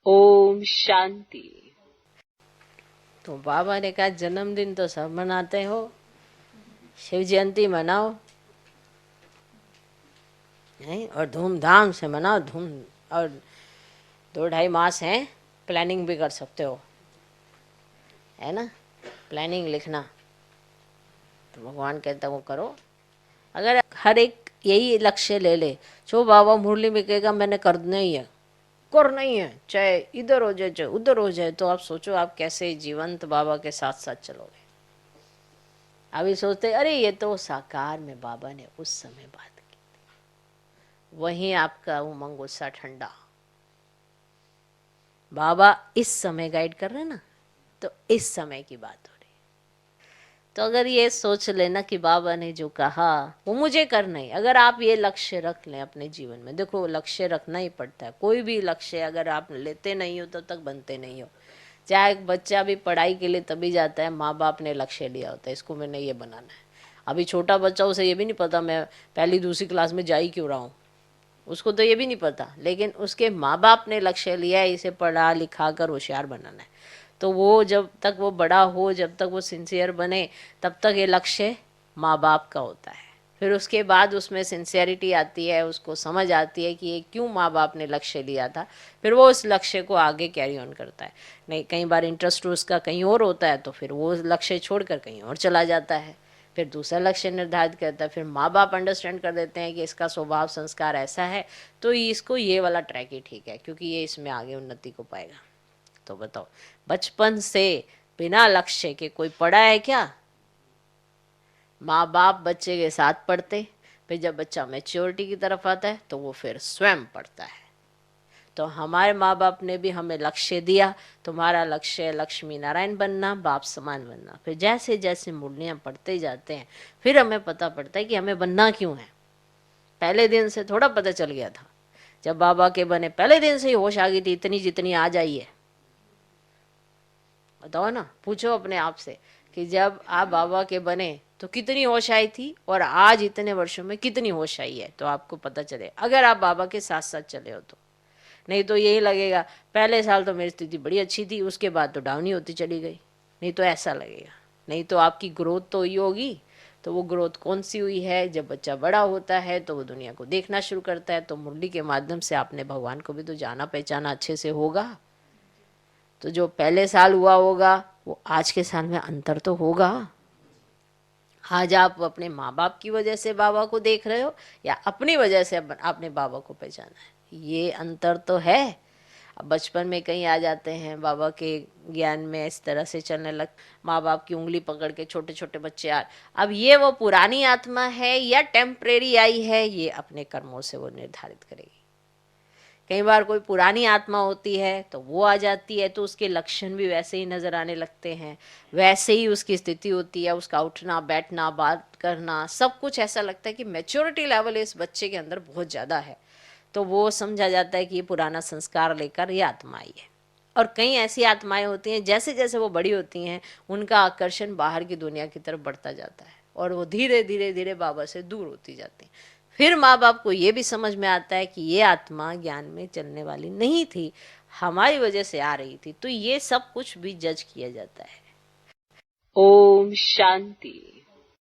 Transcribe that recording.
ओम शांति। तो बाबा ने कहा जन्मदिन तो सब मनाते हो, शिव जयंती मनाओ नहीं, और धूमधाम से मनाओ। और 2-2.5 मास हैं, प्लानिंग भी कर सकते हो, है ना। प्लानिंग लिखना तो भगवान कहता वो करो। अगर हर एक यही लक्ष्य ले ले, जो बाबा मुरली में कहेगा मैंने करना ही है, करना ही है, चाहे इधर हो जाए चाहे उधर हो जाए, तो आप सोचो आप कैसे जीवंत बाबा के साथ साथ चलोगे। अभी सोचते अरे ये तो साकार में बाबा ने उस समय बात की, वहीं आपका उमंग उत्साह ठंडा। बाबा इस समय गाइड कर रहे हैं ना, तो इस समय की बात हो रही है। तो अगर ये सोच लेना कि बाबा ने जो कहा वो मुझे करना ही, अगर आप ये लक्ष्य रख लें अपने जीवन में, देखो लक्ष्य रखना ही पड़ता है। कोई भी लक्ष्य अगर आप लेते नहीं हो तब तक बनते नहीं हो। चाहे एक बच्चा भी पढ़ाई के लिए तभी जाता है, माँ बाप ने लक्ष्य लिया होता है इसको मैंने ये बनाना है। अभी छोटा बच्चा, उसे ये भी नहीं पता मैं पहली दूसरी क्लास में जा ही क्यों रहा हूँ, उसको तो ये भी नहीं पता, लेकिन उसके माँ बाप ने लक्ष्य लिया है इसे पढ़ा लिखा कर होशियार बनाना है। तो वो जब तक वो बड़ा हो, जब तक वो सिंसियर बने, तब तक ये लक्ष्य माँ बाप का होता है। फिर उसके बाद उसमें सिंसियरिटी आती है, उसको समझ आती है कि ये क्यों माँ बाप ने लक्ष्य लिया था, फिर वो उस लक्ष्य को आगे कैरी ऑन करता है। नहीं, कई बार इंटरेस्ट उसका कहीं और होता है तो फिर वो लक्ष्य छोड़कर कहीं और चला जाता है, फिर दूसरा लक्ष्य निर्धारित करता है। फिर माँ बाप अंडरस्टैंड कर देते हैं कि इसका स्वभाव संस्कार ऐसा है, तो इसको ये वाला ट्रैक ही ठीक है, क्योंकि ये इसमें आगे उन्नति को पाएगा। तो बताओ, बचपन से बिना लक्ष्य के कोई पढ़ा है क्या? माँ बाप बच्चे के साथ पढ़ते, फिर जब बच्चा मैच्योरिटी की तरफ आता है तो वो फिर स्वयं पढ़ता है। तो हमारे माँ बाप ने भी हमें लक्ष्य दिया, तुम्हारा लक्ष्य है लक्ष्मी नारायण बनना, बाप समान बनना। फिर जैसे जैसे मुरलियाँ पढ़ते जाते हैं फिर हमें पता पड़ता है कि हमें बनना क्यों है। पहले दिन से थोड़ा पता चल गया था, जब बाबा के बने पहले दिन से ही होश आ गई थी इतनी जितनी आ जाई है। बताओ ना, पूछो अपने आप से कि जब आप बाबा के बने तो कितनी होश आई थी, और आज इतने वर्षों में कितनी होश आई है, तो आपको पता चले अगर आप बाबा के साथ साथ चले हो तो। नहीं तो यही लगेगा पहले साल तो मेरी स्थिति बड़ी अच्छी थी, उसके बाद तो डाउन ही होती चली गई, नहीं तो ऐसा लगेगा। नहीं तो आपकी ग्रोथ तो हुई होगी। तो वो ग्रोथ कौन सी हुई है? जब बच्चा बड़ा होता है तो वो दुनिया को देखना शुरू करता है, तो मुरली के माध्यम से आपने भगवान को भी तो जाना पहचाना अच्छे से होगा। तो जो पहले साल हुआ होगा वो आज के साल में अंतर तो होगा। आज आप अपने माँ बाप की वजह से बाबा को देख रहे हो या अपनी वजह से आपने बाबा को पहचाना है, ये अंतर तो है। अब बचपन में कहीं आ जाते हैं बाबा के ज्ञान में इस तरह से चलने लग, माँ बाप की उंगली पकड़ के छोटे छोटे बच्चे आ, अब ये वो पुरानी आत्मा है या टेम्परेरी आई है, ये अपने कर्मों से वो निर्धारित करेगी। कई बार कोई पुरानी आत्मा होती है तो वो आ जाती है, तो उसके लक्षण भी वैसे ही नजर आने लगते हैं, वैसे ही उसकी स्थिति होती है, उसका उठना बैठना बात करना सब कुछ ऐसा लगता है कि मैच्योरिटी लेवल इस बच्चे के अंदर बहुत ज़्यादा है। तो वो समझा जाता है कि ये पुराना संस्कार लेकर ये आत्मा आई है। और कई ऐसी आत्माएं होती हैं जैसे जैसे वो बड़ी होती हैं उनका आकर्षण बाहर की दुनिया की तरफ बढ़ता जाता है और वो धीरे धीरे धीरे बाबा से दूर होती जाती हैं। फिर माँ बाप को ये भी समझ में आता है कि ये आत्मा ज्ञान में चलने वाली नहीं थी, हमारी वजह से आ रही थी, तो ये सब कुछ भी जज किया जाता है। ओम शांति।